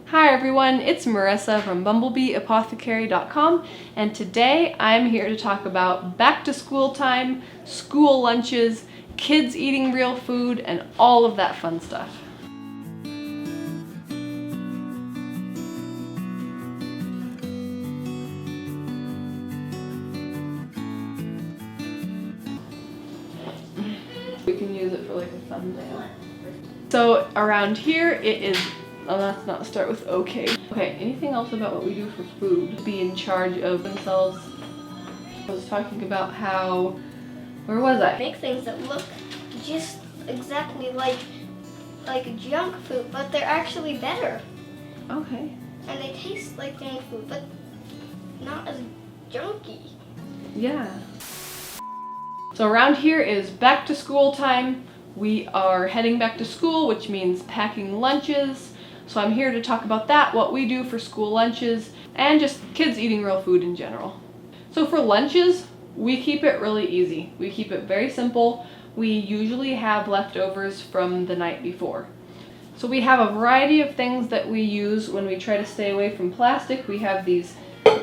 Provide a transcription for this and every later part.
Hi everyone, it's Marisa from bumblebeeapothecary.com, and today I'm here to talk about back to school time, school lunches, kids eating real food, and all of that fun stuff. We can use it for like a thumbnail. So around here it is, let's not start with okay. Okay, anything else about what we do for food? Be in charge of themselves. I was talking about how, where was I? Make things that look just exactly like junk food, but they're actually better. Okay. And they taste like junk food, but not as junky. Yeah. So around here is back to school time. We are heading back to school, which means packing lunches. So I'm here to talk about that, what we do for school lunches, and just kids eating real food in general. So for lunches, we keep it really easy. We keep it very simple. We usually have leftovers from the night before. So we have a variety of things that we use when we try to stay away from plastic. We have these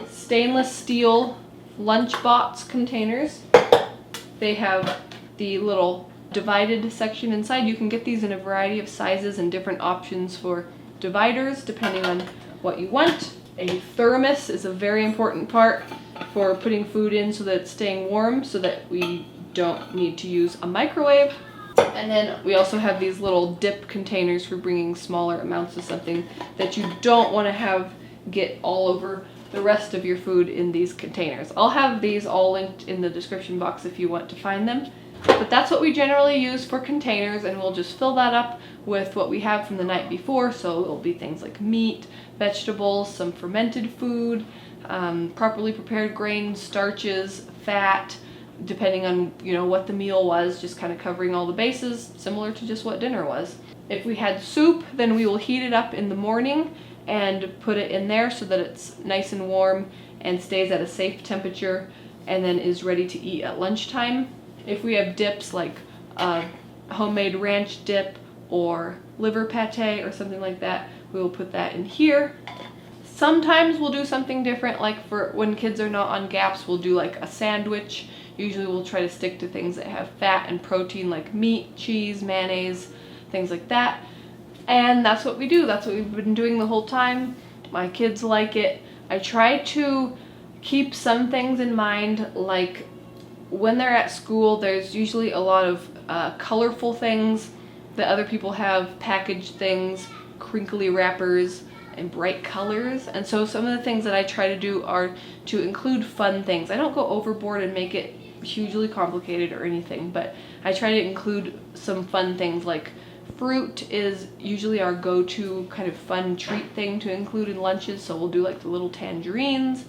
stainless steel lunchbox containers. They have the little divided section inside. You can get these in a variety of sizes and different options for dividers depending on what you want. A thermos is a very important part for putting food in so that it's staying warm, so that we don't need to use a microwave. And then we also have these little dip containers for bringing smaller amounts of something that you don't want to have get all over the rest of your food in these containers. I'll have these all linked in the description box if you want to find them. But that's what we generally use for containers, and we'll just fill that up with what we have from the night before. So it'll be things like meat, vegetables, some fermented food, properly prepared grains, starches, fat, depending on what the meal was, just kind of covering all the bases, similar to just what dinner was. If we had soup, then we will heat it up in the morning and put it in there so that it's nice and warm and stays at a safe temperature and then is ready to eat at lunchtime. If we have dips like homemade ranch dip or liver pate or something like that, we will put that in here. Sometimes we'll do something different, like for when kids are not on gaps, we'll do like a sandwich. Usually we'll try to stick to things that have fat and protein like meat, cheese, mayonnaise, things like that. And that's what we do. That's what we've been doing the whole time. My kids like it. I try to keep some things in mind, like when they're at school, there's usually a lot of colorful things that other people have, packaged things, crinkly wrappers, and bright colors. And so some of the things that I try to do are to include fun things. I don't go overboard and make it hugely complicated or anything, but I try to include some fun things. Like fruit is usually our go-to kind of fun treat thing to include in lunches, so we'll do like the little tangerines,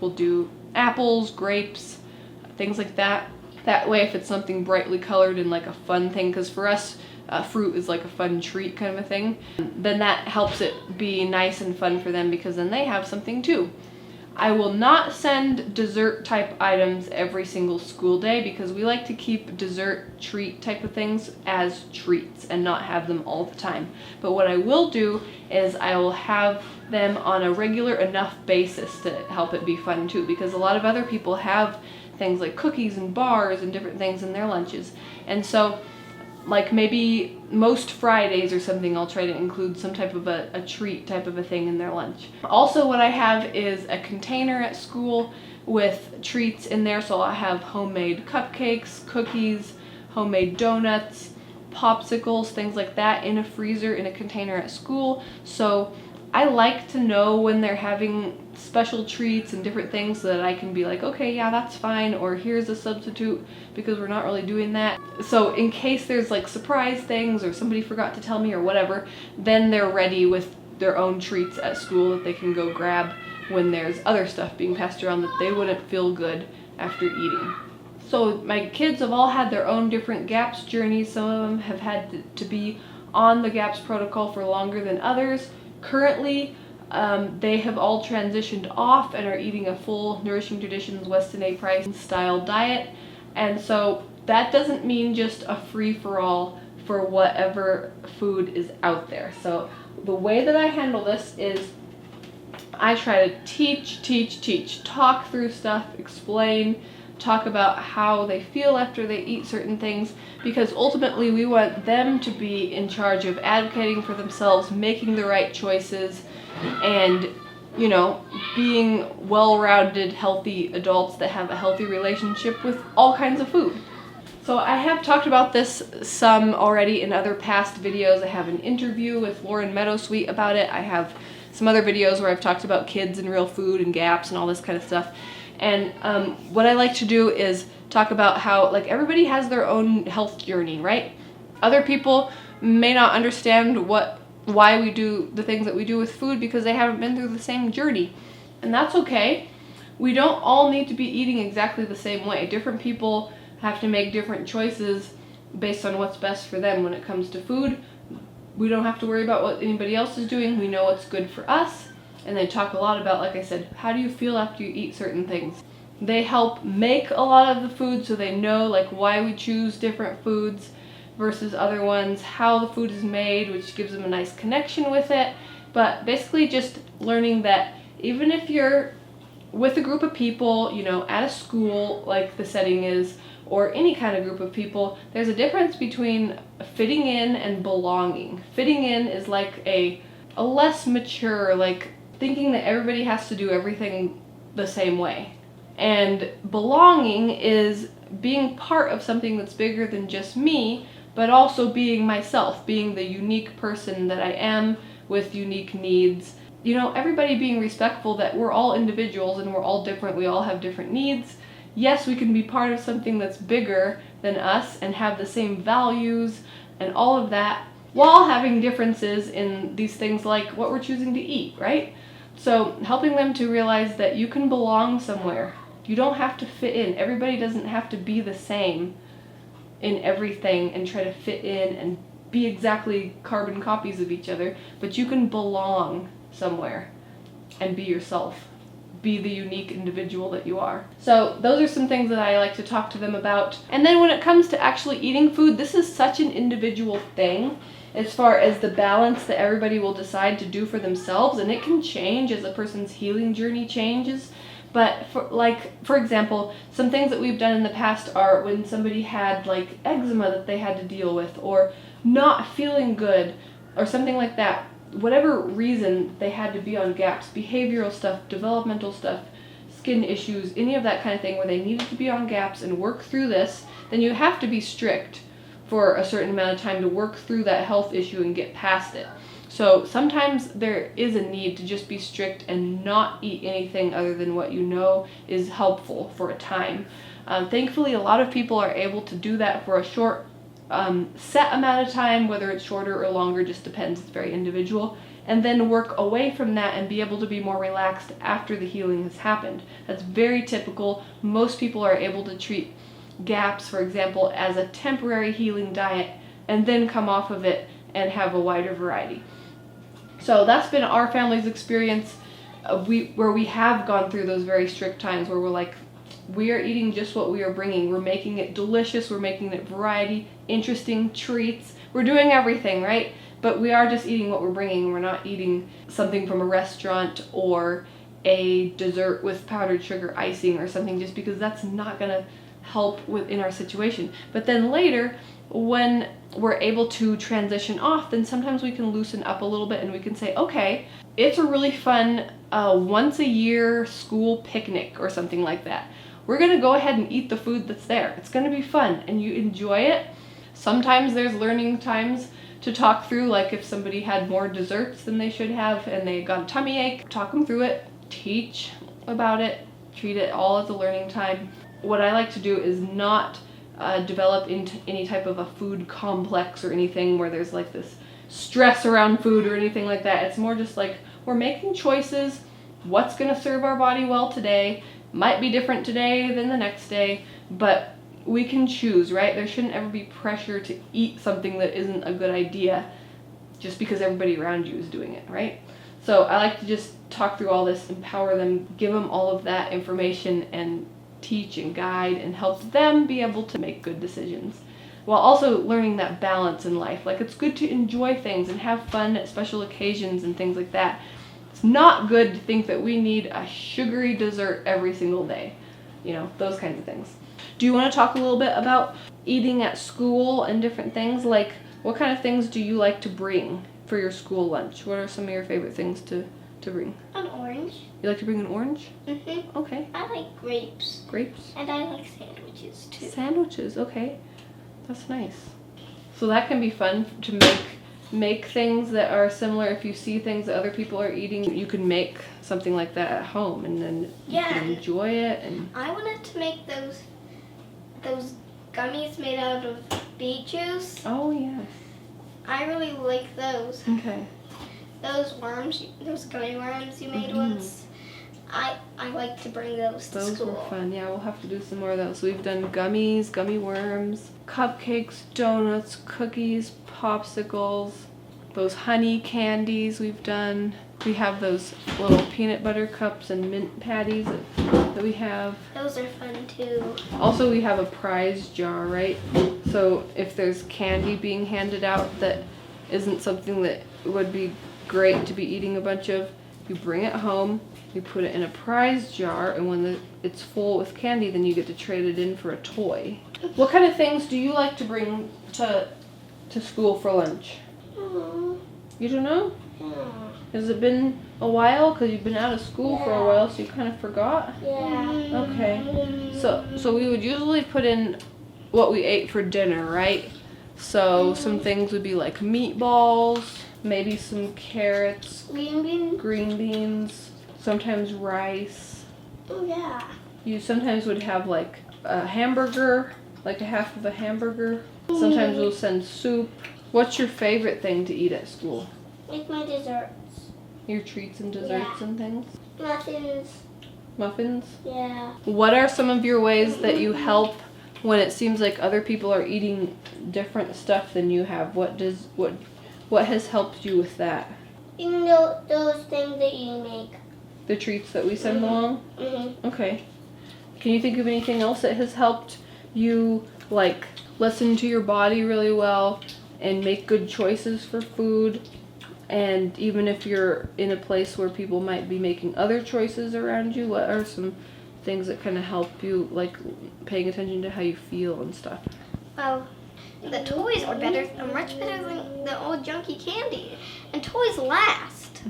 we'll do apples, grapes, things like that. That way, if it's something brightly colored and like a fun thing, because for us, fruit is like a fun treat kind of a thing, then that helps it be nice and fun for them, because then they have something too. I will not send dessert type items every single school day, because we like to keep dessert treat type of things as treats and not have them all the time. But what I will do is I will have them on a regular enough basis to help it be fun too, because a lot of other people have things like cookies and bars and different things in their lunches. And so like maybe most Fridays or something, I'll try to include some type of a treat type of a thing in their lunch. Also, what I have is a container at school with treats in there. So I have homemade cupcakes, cookies, homemade donuts, popsicles, things like that in a freezer in a container at school. So I like to know when they're having special treats and different things so that I can be like, okay, yeah, that's fine, or here's a substitute, because we're not really doing that. So in case there's like surprise things or somebody forgot to tell me or whatever, then they're ready with their own treats at school that they can go grab when there's other stuff being passed around that they wouldn't feel good after eating. So my kids have all had their own different GAPS journeys. Some of them have had to be on the GAPS protocol for longer than others. Currently, they have all transitioned off and are eating a full Nourishing Traditions Weston A. Price style diet. And so that doesn't mean just a free-for-all for whatever food is out there. So the way that I handle this is I try to teach, talk through stuff, explain, talk about how they feel after they eat certain things, because ultimately we want them to be in charge of advocating for themselves, making the right choices, and, you know, being well-rounded, healthy adults that have a healthy relationship with all kinds of food. So I have talked about this some already in other past videos. I have an interview with Lauren Meadowsweet about it. I have some other videos where I've talked about kids and real food and gaps and all this kind of stuff. And what I like to do is talk about how, like, everybody has their own health journey, right? Other people may not understand why we do the things that we do with food because they haven't been through the same journey. And that's okay. We don't all need to be eating exactly the same way. Different people have to make different choices based on what's best for them when it comes to food. We don't have to worry about what anybody else is doing. We know what's good for us. And they talk a lot about, like I said, how do you feel after you eat certain things? They help make a lot of the food so they know, like, why we choose different foods versus other ones, how the food is made, which gives them a nice connection with it. But basically just learning that even if you're with a group of people, you know, at a school like the setting is, or any kind of group of people, there's a difference between fitting in and belonging. Fitting in is like a less mature, like thinking that everybody has to do everything the same way. And belonging is being part of something that's bigger than just me, but also being myself, being the unique person that I am with unique needs. You know, everybody being respectful that we're all individuals and we're all different, we all have different needs. Yes, we can be part of something that's bigger than us and have the same values and all of that, while having differences in these things like what we're choosing to eat, right? So helping them to realize that you can belong somewhere. You don't have to fit in. Everybody doesn't have to be the same in everything and try to fit in and be exactly carbon copies of each other, but you can belong somewhere and be yourself. Be the unique individual that you are. So those are some things that I like to talk to them about. And then when it comes to actually eating food, this is such an individual thing as far as the balance that everybody will decide to do for themselves, and it can change as a person's healing journey changes. But for example, some things that we've done in the past are when somebody had like eczema that they had to deal with, or not feeling good, or something like that. Whatever reason they had to be on GAPS, behavioral stuff, developmental stuff, skin issues, any of that kind of thing where they needed to be on GAPS and work through this, then you have to be strict for a certain amount of time to work through that health issue and get past it. So sometimes there is a need to just be strict and not eat anything other than what you know is helpful for a time. Thankfully, a lot of people are able to do that for a short set amount of time, whether it's shorter or longer, just depends, it's very individual, and then work away from that and be able to be more relaxed after the healing has happened. That's very typical. Most people are able to treat GAPS, for example, as a temporary healing diet and then come off of it and have a wider variety. So that's been our family's experience, where we have gone through those very strict times where we're like, we are eating just what we are bringing. We're making it delicious. We're making it variety, interesting treats. We're doing everything, right? But we are just eating what we're bringing. We're not eating something from a restaurant or a dessert with powdered sugar icing or something, just because that's not going to help within our situation. But then later, when we're able to transition off, then sometimes we can loosen up a little bit and we can say, okay, it's a really fun once a year school picnic or something like that. We're going to go ahead and eat the food that's there. It's going to be fun and you enjoy it. Sometimes there's learning times to talk through, like if somebody had more desserts than they should have and they got a tummy ache, talk them through it, teach about it, treat it all as a learning time. What I like to do is not develop into any type of a food complex or anything where there's like this stress around food or anything like that. It's more just like we're making choices. What's going to serve our body well today might be different today than the next day, but we can choose, right? There shouldn't ever be pressure to eat something that isn't a good idea just because everybody around you is doing it, right? So I like to just talk through all this, empower them, give them all of that information, and teach and guide and help them be able to make good decisions. while also learning that balance in life. Like, it's good to enjoy things and have fun at special occasions and things like that. It's not good to think that we need a sugary dessert every single day. You know, those kinds of things. Do you want to talk a little bit about eating at school and different things? Like, what kind of things do you like to bring for your school lunch? What are some of your favorite things to bring? An orange. You like to bring an orange? Mm-hmm. Okay. I like grapes. Grapes? And I like sandwiches too. Sandwiches, okay. That's nice. So that can be fun to make things that are similar. If you see things that other people are eating, you can make something like that at home, and then you can enjoy it. And I wanted to make those gummies made out of beet juice. oh yeah. I really like those. Okay. Those gummy worms you made once. I like to bring those to school. Those were fun. Yeah, we'll have to do some more of those. We've done gummies, gummy worms, cupcakes, donuts, cookies, popsicles, those honey candies we've done. We have those little peanut butter cups and mint patties that we have. Those are fun too. Also, we have a prize jar, right? So if there's candy being handed out that isn't something that would be great to be eating a bunch of, you bring it home, you put it in a prize jar, and when it's full with candy, then you get to trade it in for a toy. What kind of things do you like to bring to school for lunch? You don't know? Has it been a while? Because you've been out of school for a while, so you kind of forgot? Yeah. Okay. So we would usually put in what we ate for dinner, right? So some things would be like meatballs, maybe some carrots, green beans, sometimes rice. Oh yeah. You sometimes would have like a hamburger, like a half of a hamburger. Sometimes we'll send soup. What's your favorite thing to eat at school? Like my desserts. Your treats and desserts and things? Muffins. Muffins? Yeah. What are some of your ways that you help when it seems like other people are eating different stuff than you have? What has helped you with that? You know those things that you make. The treats that we send along? Mm-hmm. Okay. Can you think of anything else that has helped you, like, listen to your body really well and make good choices for food? And even if you're in a place where people might be making other choices around you, what are some things that kind of help you, like paying attention to how you feel and stuff? Well, the toys are much better than the old junky candy. And toys last.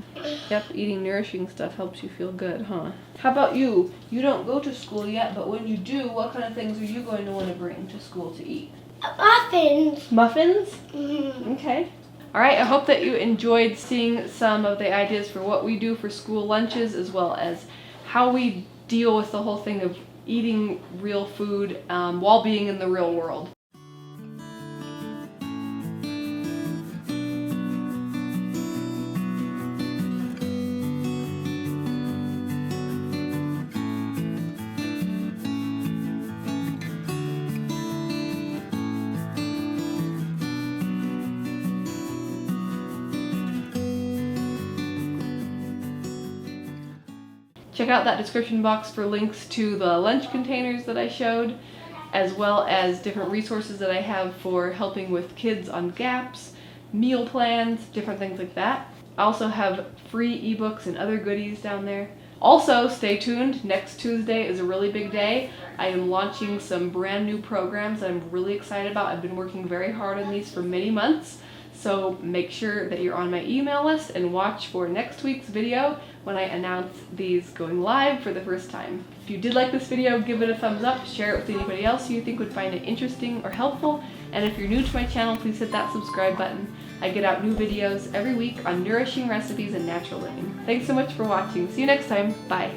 Yep, eating nourishing stuff helps you feel good, huh? How about you? You don't go to school yet, but when you do, what kind of things are you going to want to bring to school to eat? Muffins. Muffins? Mm-hmm. Okay. All right, I hope that you enjoyed seeing some of the ideas for what we do for school lunches, as well as how we deal with the whole thing of eating real food while being in the real world. Check out that description box for links to the lunch containers that I showed, as well as different resources that I have for helping with kids on gaps, meal plans, different things like that. I also have free ebooks and other goodies down there. Also, stay tuned. Next Tuesday is a really big day. I am launching some brand new programs that I'm really excited about. I've been working very hard on these for many months. So make sure that you're on my email list and watch for next week's video when I announce these going live for the first time. If you did like this video, give it a thumbs up, share it with anybody else you think would find it interesting or helpful, and if you're new to my channel, please hit that subscribe button. I get out new videos every week on nourishing recipes and natural living. Thanks so much for watching. See you next time. Bye.